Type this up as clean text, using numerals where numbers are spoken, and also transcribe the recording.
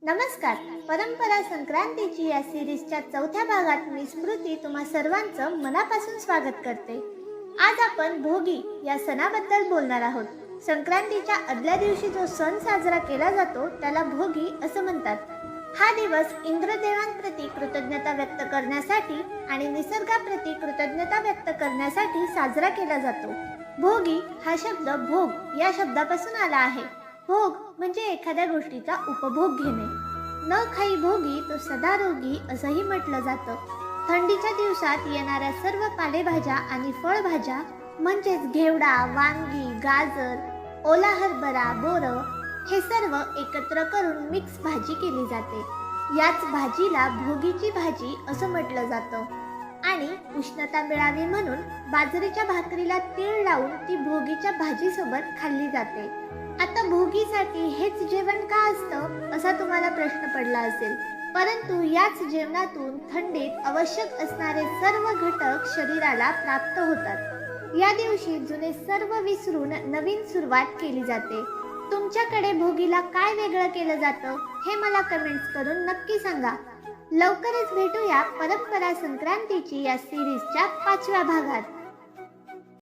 नमस्कार. परंपरा संक्रांतीची या सिरीजच्या चौथ्या भागात मी स्मृती तुम्हा सर्वांचं मनापासून स्वागत करते. आज आपण भोगी या सणाबद्दल बोलणार आहोत. संक्रांतीच्या आदल्या दिवशी जो सण साजरा केला जातो त्याला भोगी असं म्हणतात. हा दिवस इंद्रदेवांप्रती कृतज्ञता व्यक्त करण्यासाठी आणि निसर्गाप्रती कृतज्ञता व्यक्त करण्यासाठी साजरा केला जातो. भोगी हा शब्द भोग या शब्दापासून आला आहे. भोग म्हणजे एखाद्या गोष्टीचा उपभोग घेणे. न खाई भोगी तो सदा रोगी असंही म्हटलं जातं. थंडीच्या दिवसात येणाऱ्या सर्व पालेभाज्या आणि फळभाज्या म्हणजेच घेवडा, वांगी, गाजर, ओला हरभरा, बोरं हे सर्व एकत्र करून मिक्स भाजी केली जाते. याच भाजीला भोगीची भाजी असं म्हटलं जातं. आणि उष्णता मिळावी म्हणून बाजरीच्या भाकरीला तीळ लावून ती भोगीच्या भाजीसोबत खाल्ली जाते. आता भोगीसाठी हेच जेवण का असतं असा तुम्हाला प्रश्न पडला असेल, परंतु याच जेवणातून थंडीत आवश्यक असणारे सर्व घटक शरीराला प्राप्त होतात. या दिवशी जुने सर्व विसरून नवीन सुरुवात केली जाते. तुमच्याकडे भोगीला काय वेगळं केलं जातं हे मला कमेंट्स करून नक्की सांगा. लवकरच भेटूया परंपरा संक्रांतीची या सिरीजच्या 5व्या भागात.